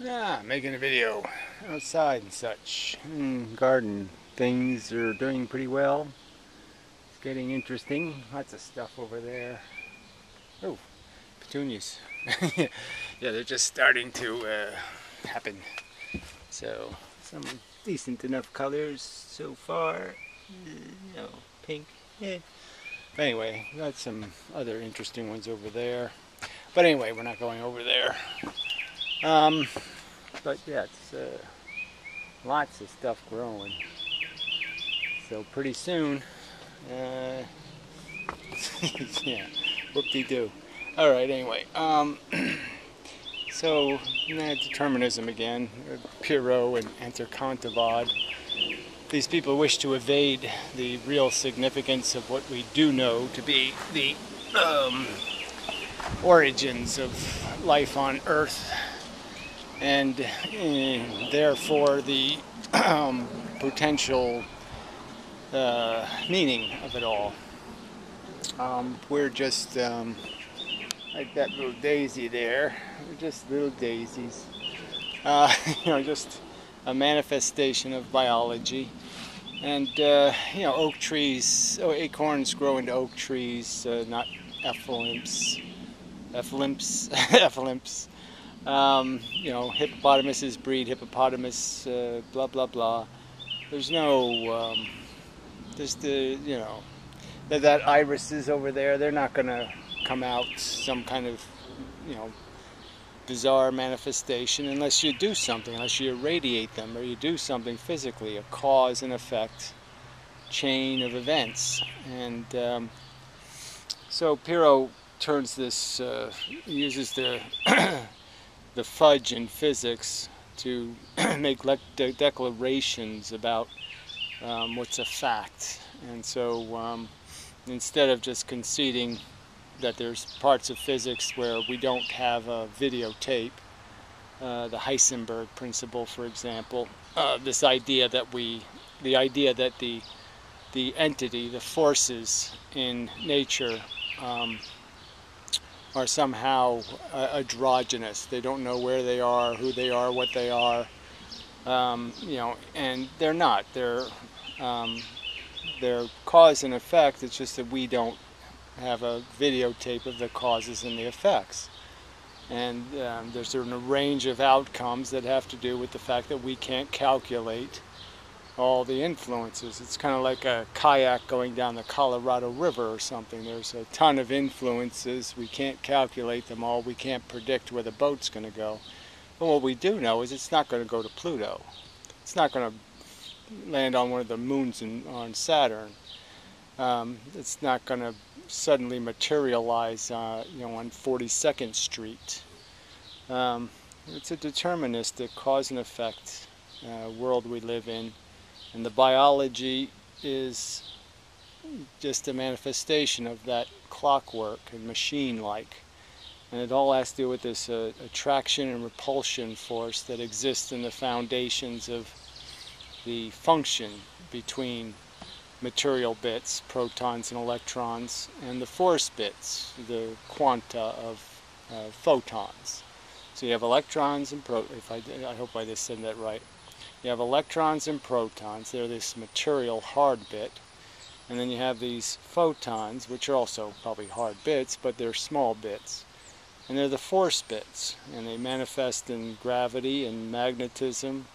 Making a video outside and such. Garden things are doing pretty well. It's getting interesting. Lots of stuff over there. Oh, petunias. Yeah, they're just starting to happen. So, some decent enough colors so far. Pink. Yeah. But anyway, got some other interesting ones over there. But anyway, we're not going over there. Um, but yeah, it's lots of stuff growing. So pretty soon, uh, yeah, whoop-de-doo. All right, anyway, so determinism again, Pyrrho and Antarcantavad. These people wish to evade the real significance of what we do know to be the origins of life on Earth, and therefore the potential meaning of it all. We're just like that little daisy there. We're just little daisies. Just a manifestation of biology. And oak trees, acorns grow into oak trees, not ephelimps. Ephelimps. Hippopotamuses breed hippopotamus. Blah blah blah. There's no, that irises over there. They're not gonna come out some kind of, bizarre manifestation unless you do something, unless you irradiate them or you do something physically, a cause and effect chain of events. And so Pyrrho turns this, uses the the fudge in physics to make declarations about what's a fact. And so instead of just conceding that there's parts of physics where we don't have a videotape, the Heisenberg principle, for example, this idea that the entity, the forces in nature are somehow androgynous. They don't know where they are, who they are, what they are, and they're not. They're cause and effect. It's just that we don't have a videotape of the causes and the effects. And there's a range of outcomes that have to do with the fact that we can't calculate all the influences. It's kind of like a kayak going down the Colorado River or something. There's a ton of influences. We can't calculate them all. We can't predict where the boat's going to go. But what we do know is it's not going to go to Pluto. It's not going to land on one of the moons on Saturn. It's not going to suddenly materialize, on 42nd Street. It's a deterministic cause and effect world we live in, and the biology is just a manifestation of that clockwork and machine-like. And it all has to do with this attraction and repulsion force that exists in the foundations of the function between material bits, protons and electrons, and the force bits, the quanta of photons. So you have electrons and I hope I just said that right. You have electrons and protons. They're this material hard bit. And then you have these photons, which are also probably hard bits, but they're small bits. And they're the force bits. And they manifest in gravity and magnetism,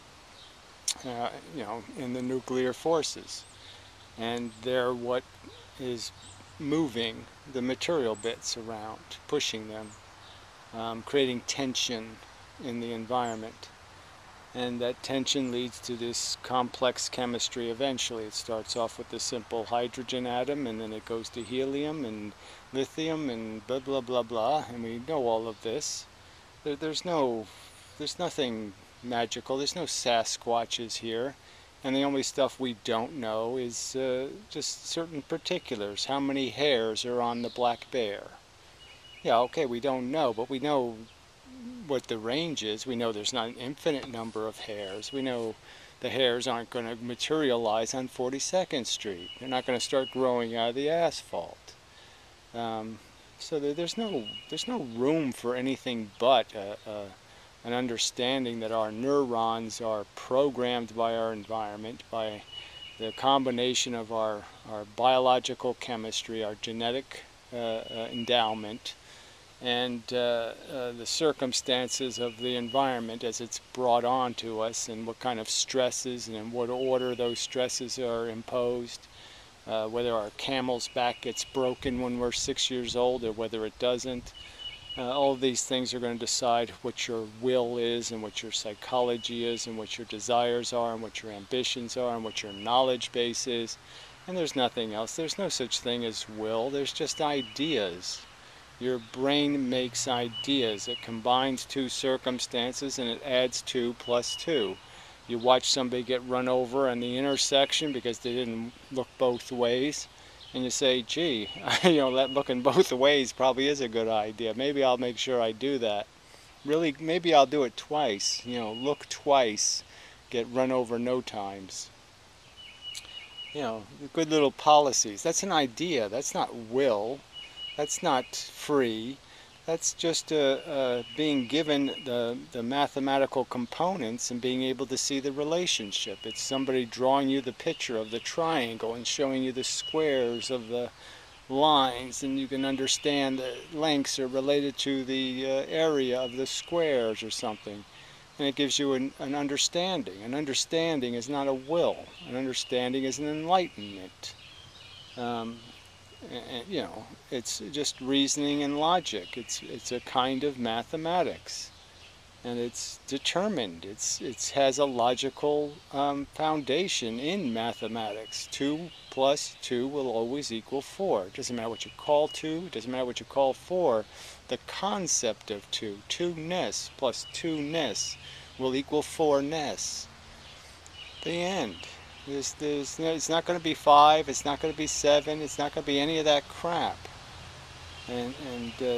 in the nuclear forces. And they're what is moving the material bits around, pushing them, creating tension in the environment. And that tension leads to this complex chemistry eventually. It starts off with the simple hydrogen atom, and then it goes to helium and lithium and blah blah blah blah, and we know all of this. There's nothing magical, there's no Sasquatches here. And the only stuff we don't know is just certain particulars. How many hairs are on the black bear? Yeah, okay, we don't know, but we know what the range is. We know there's not an infinite number of hairs. We know the hairs aren't going to materialize on 42nd Street. They're not going to start growing out of the asphalt. So there's no room for anything but an understanding that our neurons are programmed by our environment, by the combination of our biological chemistry, our genetic endowment, and the circumstances of the environment as it's brought on to us, and what kind of stresses and in what order those stresses are imposed, whether our camel's back gets broken when we're 6 years old or whether it doesn't. All of these things are going to decide what your will is and what your psychology is and what your desires are and what your ambitions are and what your knowledge base is. And there's nothing else. There's no such thing as will. There's just ideas. Your brain makes ideas. It combines two circumstances and it adds 2 plus 2. You watch somebody get run over in the intersection because they didn't look both ways, and you say, gee, that looking both ways probably is a good idea. Maybe I'll make sure I do that. Really, maybe I'll do it twice. Look twice, get run over no times. Good little policies. That's an idea. That's not will. That's not free. That's just being given the mathematical components and being able to see the relationship. It's somebody drawing you the picture of the triangle and showing you the squares of the lines, and you can understand the lengths are related to the area of the squares or something. And it gives you an understanding. An understanding is not a will. An understanding is an enlightenment. It's just reasoning and logic. It's a kind of mathematics, and it's determined. It has a logical foundation in mathematics. 2 plus 2 will always equal 4. It doesn't matter what you call 2. It doesn't matter what you call 4. The concept of 2, 2-ness plus 2-ness will equal 4-ness. The end. It's not going to be 5, it's not going to be 7, it's not going to be any of that crap.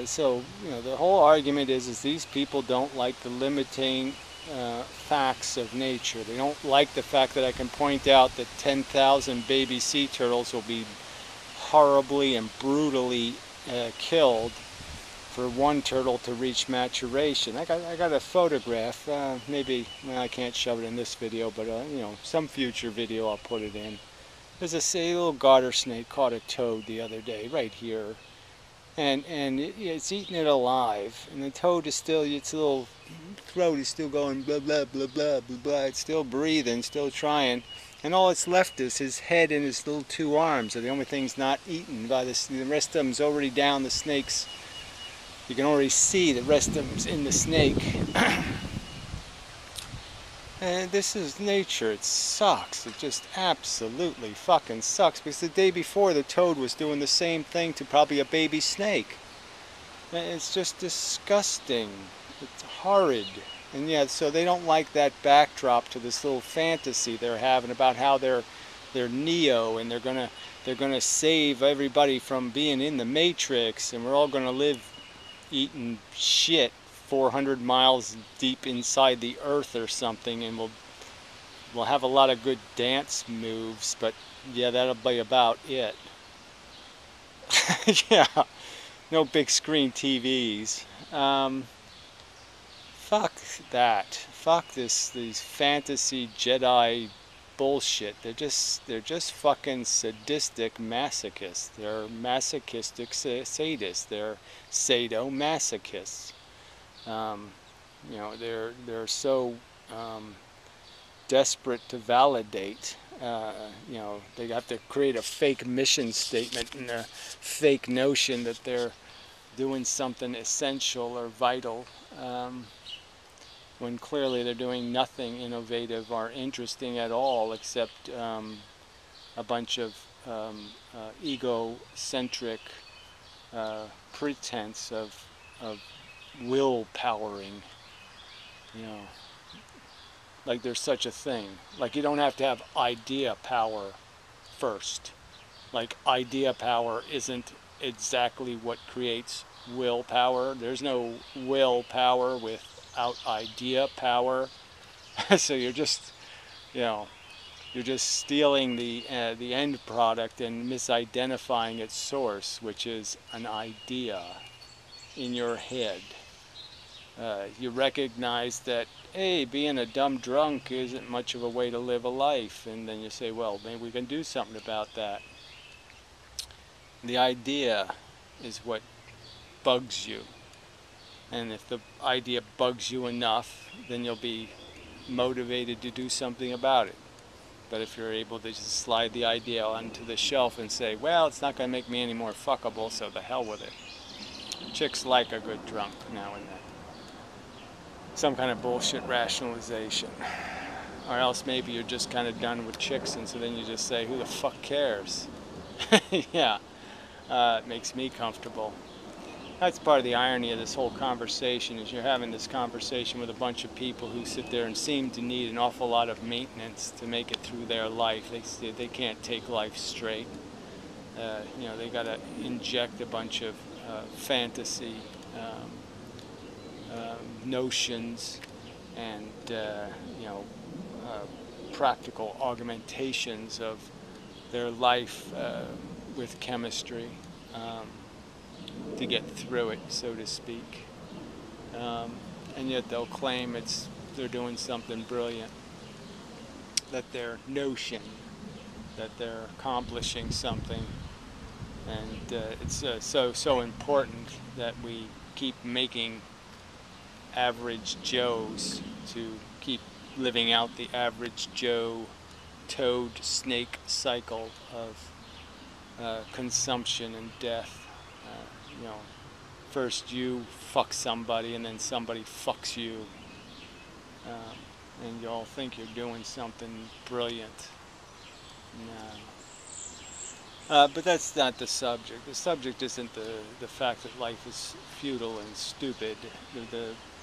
So the whole argument is these people don't like the limiting facts of nature. They don't like the fact that I can point out that 10,000 baby sea turtles will be horribly and brutally killed for one turtle to reach maturation. I got a photograph. Maybe I can't shove it in this video, but some future video I'll put it in. There's a little garter snake caught a toad the other day, right here, and it's eating it alive. And the toad is still, its little throat is still going blah blah blah blah blah blah. It's still breathing, still trying, and all it's left is his head and his little 2 arms are the only things not eaten by this. The rest of them's already down the snake's. You can already see the rest of them's in the snake. And this is nature. It sucks. It just absolutely fucking sucks, because the day before the toad was doing the same thing to probably a baby snake. It's just disgusting. It's horrid. And yeah, so they don't like that backdrop to this little fantasy they're having about how they're Neo, and they're gonna save everybody from being in the Matrix, and we're all gonna live eating shit 400 miles deep inside the earth or something, and we'll have a lot of good dance moves, but yeah, that'll be about it. Yeah, no big screen TVs. Fuck that. Fuck these fantasy Jedi bullshit. They're just fucking sadistic masochists. They're masochistic sadists. They're sadomasochists. They're so desperate to validate. They have to create a fake mission statement and a fake notion that they're doing something essential or vital, when clearly they're doing nothing innovative or interesting at all, except a bunch of egocentric pretense of willpowering. Like there's such a thing. Like you don't have to have idea power first. Like idea power isn't exactly what creates willpower. There's no willpower without idea power. So you're just, you're just stealing the end product and misidentifying its source, which is an idea in your head. You recognize that, hey, being a dumb drunk isn't much of a way to live a life, and then you say, well, maybe we can do something about that. The idea is what bugs you, and if the idea bugs you enough, then you'll be motivated to do something about it. But if you're able to just slide the idea onto the shelf and say, well, it's not going to make me any more fuckable, so the hell with it. Chicks like a good drunk now and then. Some kind of bullshit rationalization. Or else maybe you're just kind of done with chicks, and so then you just say, who the fuck cares? Yeah, it makes me comfortable. That's part of the irony of this whole conversation, is you're having this conversation with a bunch of people who sit there and seem to need an awful lot of maintenance to make it through their life. They can't take life straight. You know, they got to inject a bunch of fantasy notions and you know, practical augmentations of their life with chemistry to get through it, so to speak. And yet they'll claim they're doing something brilliant, that their notion, that they're accomplishing something. And it's so important that we keep making average Joes to keep living out the average Joe toad snake cycle of consumption and death. You know, first you fuck somebody and then somebody fucks you, and you all think you're doing something brilliant. No. But that's not the subject. The subject isn't the fact that life is futile and stupid.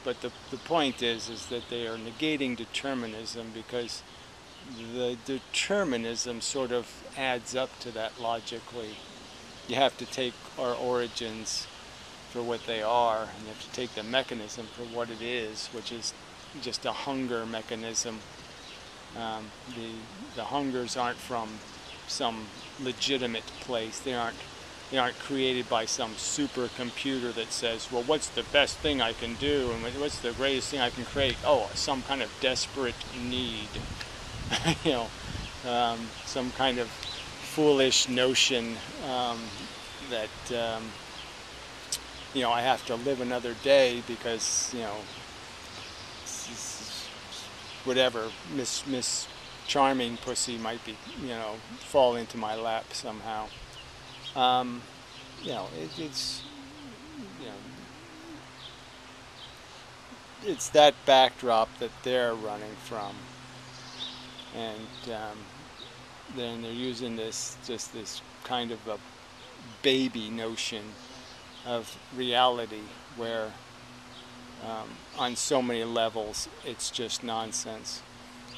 But the point is that they are negating determinism, because the determinism sort of adds up to that logically. You have to take our origins for what they are, and you have to take the mechanism for what it is, which is just a hunger mechanism. The hungers aren't from some legitimate place. They aren't created by some supercomputer that says, well, what's the best thing I can do, and what's the greatest thing I can create? Oh, some kind of desperate need. You know, some kind of foolish notion that you know, I have to live another day because, you know, whatever Miss Charming pussy might be, you know, fall into my lap somehow. You know, it's you know, it's that backdrop that they're running from, and then they're using this kind of a baby notion of reality where on so many levels it's just nonsense.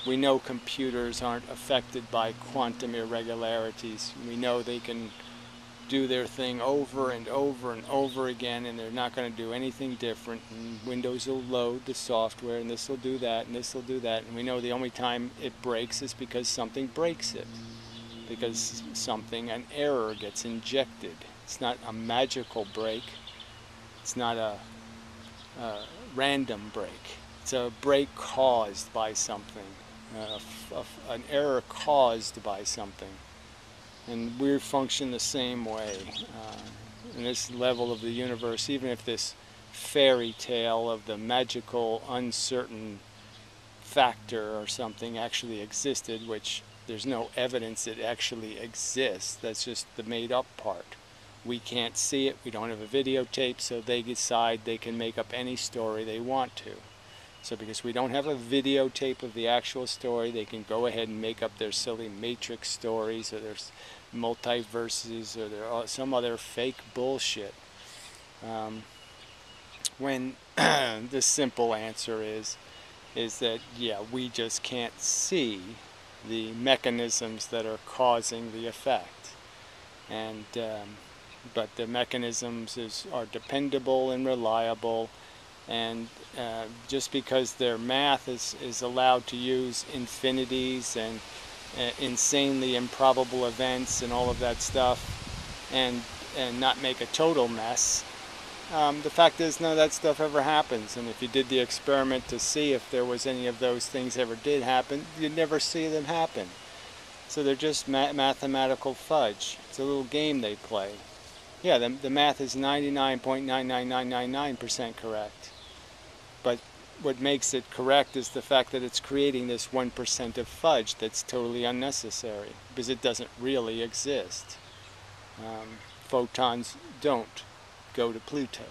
We know computers aren't affected by quantum irregularities. We know they can do their thing over and over and over again, and they're not going to do anything different, and Windows will load the software, and this will do that, and this will do that, and we know the only time it breaks is because something breaks it, because an error gets injected. It's not a magical break, it's not a random break, it's a break caused by something, an error caused by something. And we function the same way in this level of the universe. Even if this fairy tale of the magical, uncertain factor or something actually existed, which there's no evidence it actually exists, that's just the made-up part. We can't see it, we don't have a videotape, so they decide they can make up any story they want to. So because we don't have a videotape of the actual story, they can go ahead and make up their silly Matrix stories, or their multiverses, or their some other fake bullshit. When the simple answer is that, yeah, we just can't see the mechanisms that are causing the effect. And but the mechanisms are dependable and reliable. And just because their math is allowed to use infinities and insanely improbable events and all of that stuff, and not make a total mess, The fact is, none of that stuff ever happens. And if you did the experiment to see if there was any of those things ever did happen, you'd never see them happen. So they're just mathematical fudge. It's a little game they play. Yeah, the math is 99.99999% correct. But what makes it correct is the fact that it's creating this 1% of fudge that's totally unnecessary, because it doesn't really exist. Photons don't go to Pluto.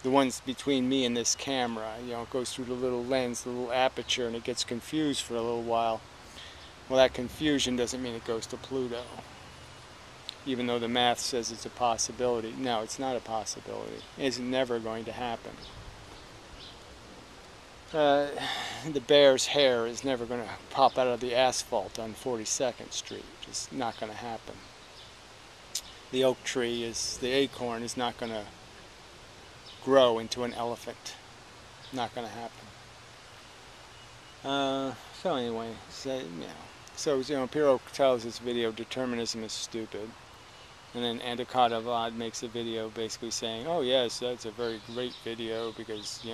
The ones between me and this camera, it goes through the little lens, the little aperture, and it gets confused for a little while. Well, that confusion doesn't mean it goes to Pluto. Even though the math says it's a possibility. No, it's not a possibility. It's never going to happen. The bear's hair is never going to pop out of the asphalt on 42nd Street. Just not going to happen. The oak tree the acorn is not going to grow into an elephant. Not going to happen. So anyway, Piro tells this video, Determinism is stupid. And then Andakadavad makes a video basically saying, oh yes, that's a very great video because,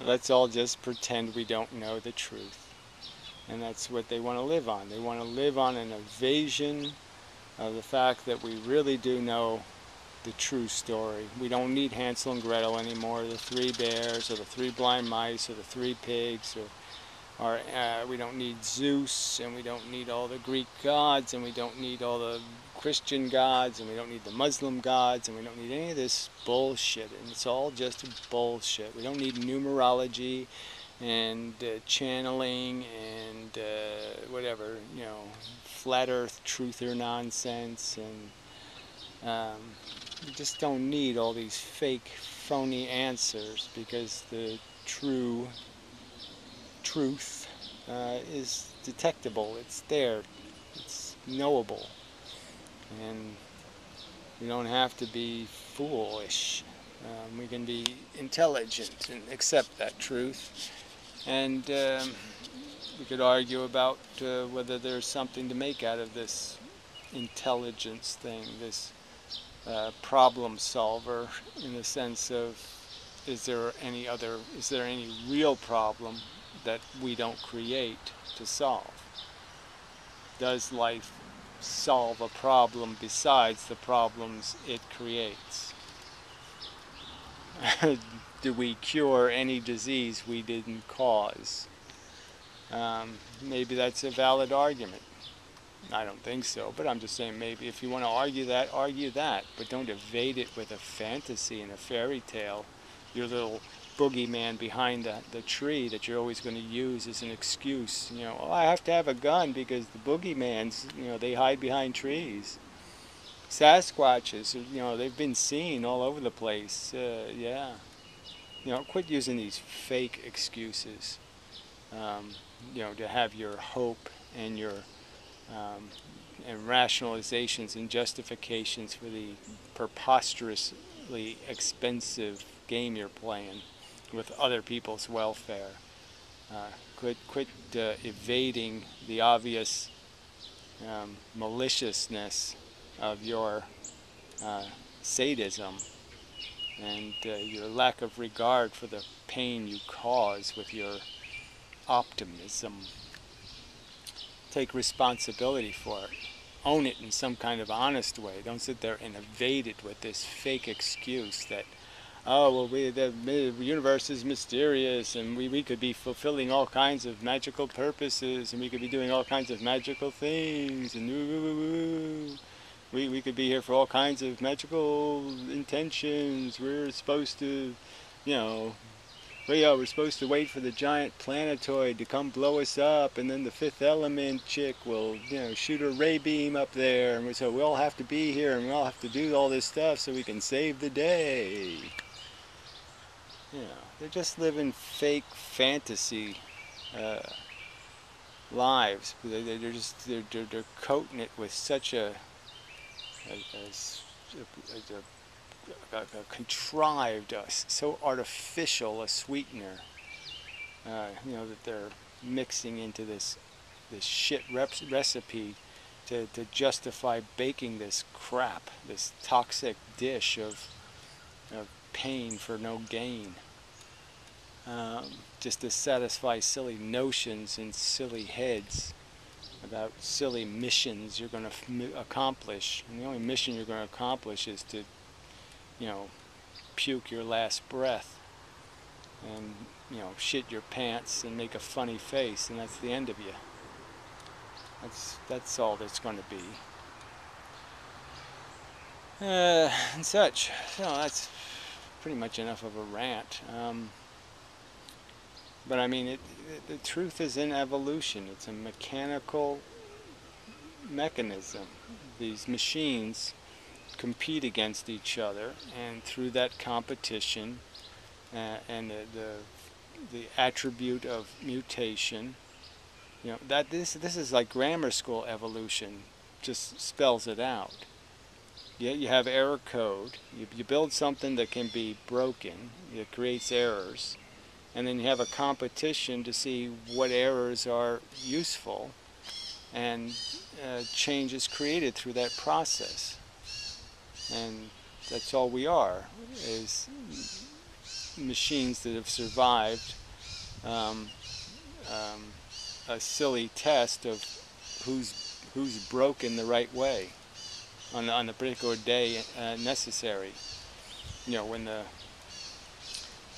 let's all just pretend we don't know the truth. And that's what they want to live on. They want to live on an evasion of the fact that we really do know the true story. We don't need Hansel and Gretel anymore, the 3 bears, or the 3 blind mice, or the 3 pigs, or we don't need Zeus, and we don't need all the Greek gods, and we don't need all the Christian gods, and we don't need the Muslim gods, and we don't need any of this bullshit. And it's all just bullshit. We don't need numerology and channeling and whatever, flat earth truther nonsense, and you just don't need all these fake, phony answers, because the truth is detectable. It's there. It's knowable. And we don't have to be foolish. We can be intelligent and accept that truth. And we could argue about whether there's something to make out of this intelligence thing, this problem solver, in the sense of, is there any real problem that we don't create to solve? Does life solve a problem besides the problems it creates? Do we cure any disease we didn't cause? Maybe that's a valid argument. I don't think so, but I'm just saying, maybe if you want to argue that, but don't evade it with a fantasy and a fairy tale, your little boogeyman behind the tree that you're always going to use as an excuse. I have to have a gun because the boogeymans, they hide behind trees. Sasquatches, they've been seen all over the place. Yeah. Quit using these fake excuses, to have your hope and your and rationalizations and justifications for the preposterously expensive game you're playing with other people's welfare. Quit evading the obvious maliciousness of your sadism and your lack of regard for the pain you cause with your optimism. Take responsibility for it. Own it in some kind of honest way. Don't sit there and evade it with this fake excuse that, oh, well, the universe is mysterious, and we could be fulfilling all kinds of magical purposes, and we could be doing all kinds of magical things, and we could be here for all kinds of magical intentions. We're supposed to, we're supposed to wait for the giant planetoid to come blow us up, and then the Fifth Element chick will, shoot her ray beam up there, and so we all have to be here, and we all have to do all this stuff so we can save the day. They're just living fake fantasy lives. They're coating it with such a contrived, so artificial a sweetener, that they're mixing into this shit recipe to justify baking this crap, this toxic dish of pain for no gain, just to satisfy silly notions in silly heads about silly missions you're going to accomplish. And the only mission you're going to accomplish is to, puke your last breath and, shit your pants and make a funny face, and that's the end of you. That's all that's going to be. And such. So that's pretty much enough of a rant. But I mean, the truth is in evolution. It's a mechanical mechanism. These machines compete against each other, and through that competition and the attribute of mutation, that this is like grammar school evolution, just spells it out. You have error code. You build something that can be broken. It creates errors. And then you have a competition to see what errors are useful, and change is created through that process. And that's all we are, is machines that have survived a silly test of who's broken the right way on the particular day necessary. When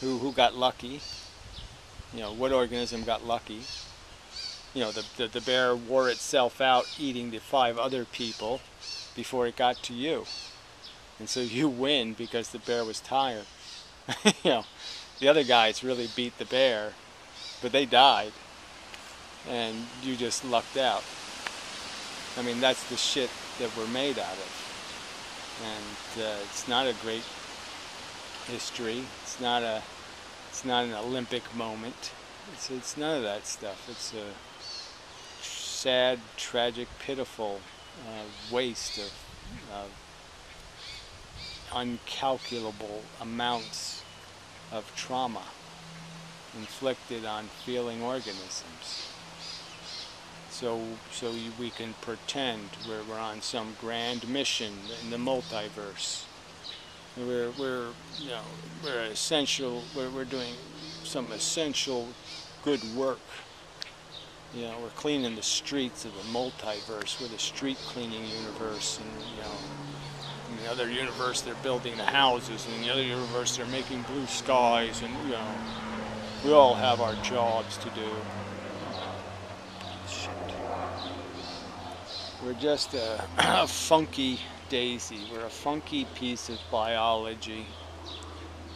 who got lucky. What organism got lucky? The bear wore itself out eating the 5 other people before it got to you. And so you win because the bear was tired. The other guys really beat the bear, but they died. And you just lucked out. I mean, that's the shit that we're made out of. And it's not a great history. It's not an Olympic moment. It's none of that stuff. It's a sad, tragic, pitiful waste of uncalculable amounts of trauma inflicted on feeling organisms. So we can pretend we're on some grand mission in the multiverse. We're doing some essential good work. We're cleaning the streets of the multiverse. We're the street cleaning universe, and in the other universe they're building the houses, and in the other universe they're making blue skies, and we all have our jobs to do. Shit. We're just a funky daisy. We're a funky piece of biology,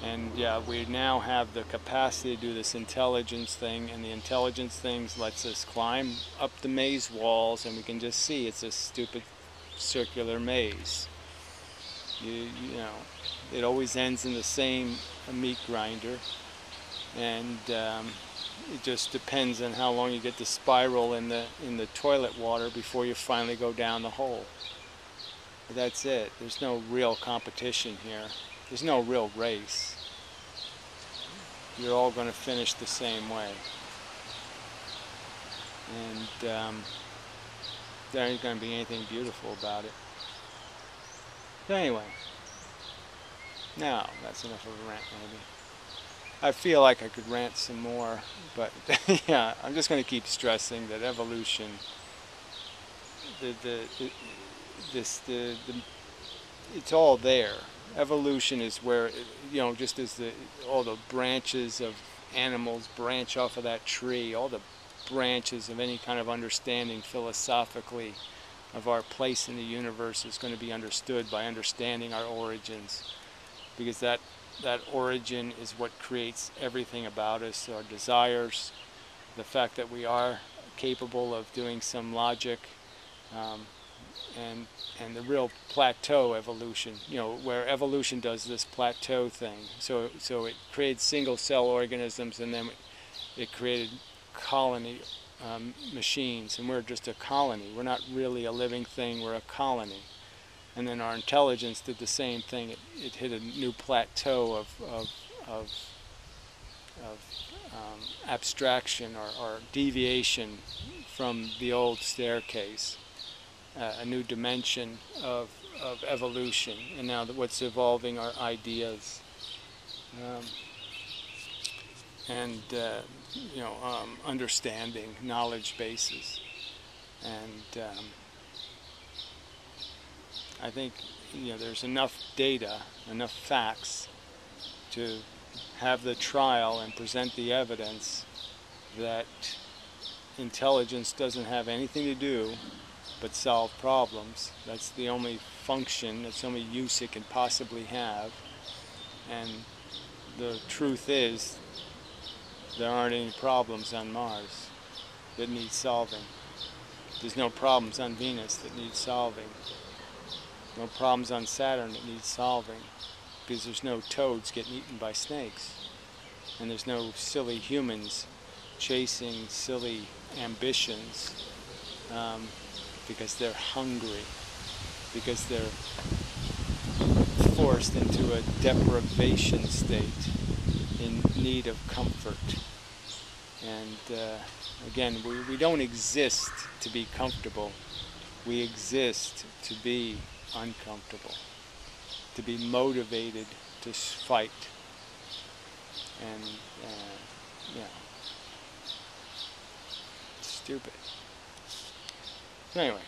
and we now have the capacity to do this intelligence thing, and the intelligence things lets us climb up the maze walls, and we can just see it's a stupid circular maze. It always ends in the same meat grinder, and it just depends on how long you get to spiral in the toilet water before you finally go down the hole. But that's it. There's no real competition here. There's no real race. You're all going to finish the same way. And there ain't going to be anything beautiful about it. So anyway, now that's enough of a rant maybe. I feel like I could rant some more, but yeah, I'm just going to keep stressing that evolution, it's all there. Evolution is where, just as all the branches of animals branch off of that tree, all the branches of any kind of understanding philosophically of our place in the universe is going to be understood by understanding our origins, because that origin is what creates everything about us, our desires, the fact that we are capable of doing some logic, and the real plateau evolution, where evolution does this plateau thing. So it created single-cell organisms, and then it created colony machines, and we're just a colony. We're not really a living thing, we're a colony. And then our intelligence did the same thing. It hit a new plateau of abstraction or deviation from the old staircase. a new dimension of evolution, and now that what's evolving are ideas, and understanding, knowledge bases, and I think there's enough data, enough facts to have the trial and present the evidence that intelligence doesn't have anything to do but solve problems. That's the only function, that's the only use it can possibly have. And the truth is, there aren't any problems on Mars that need solving. There's no problems on Venus that need solving. No problems on Saturn that need solving, because there's no toads getting eaten by snakes. And there's no silly humans chasing silly ambitions because they're hungry, because they're forced into a deprivation state in need of comfort. And again, we don't exist to be comfortable. We exist to be uncomfortable, to be motivated to fight. And it's stupid. So anyway,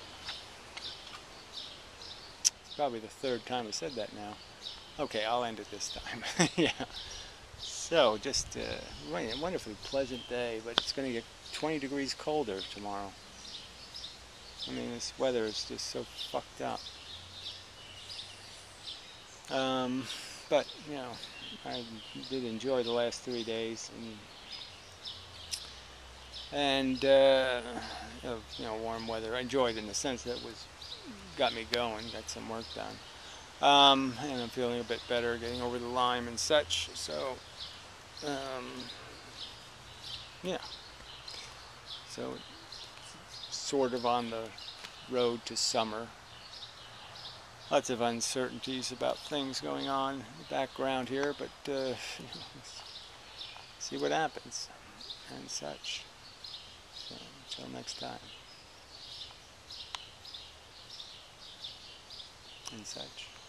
it's probably the third time I said that now. Okay, I'll end it this time. Yeah. So just a wonderfully pleasant day, but it's going to get 20 degrees colder tomorrow. I mean, this weather is just so fucked up. But I did enjoy the last 3 days, and warm weather. I enjoyed it in the sense that it got me going, got some work done, and I'm feeling a bit better, getting over the Lyme and such. So, yeah. So, sort of on the road to summer. Lots of uncertainties about things going on in the background here, but see what happens and such. So until next time and such.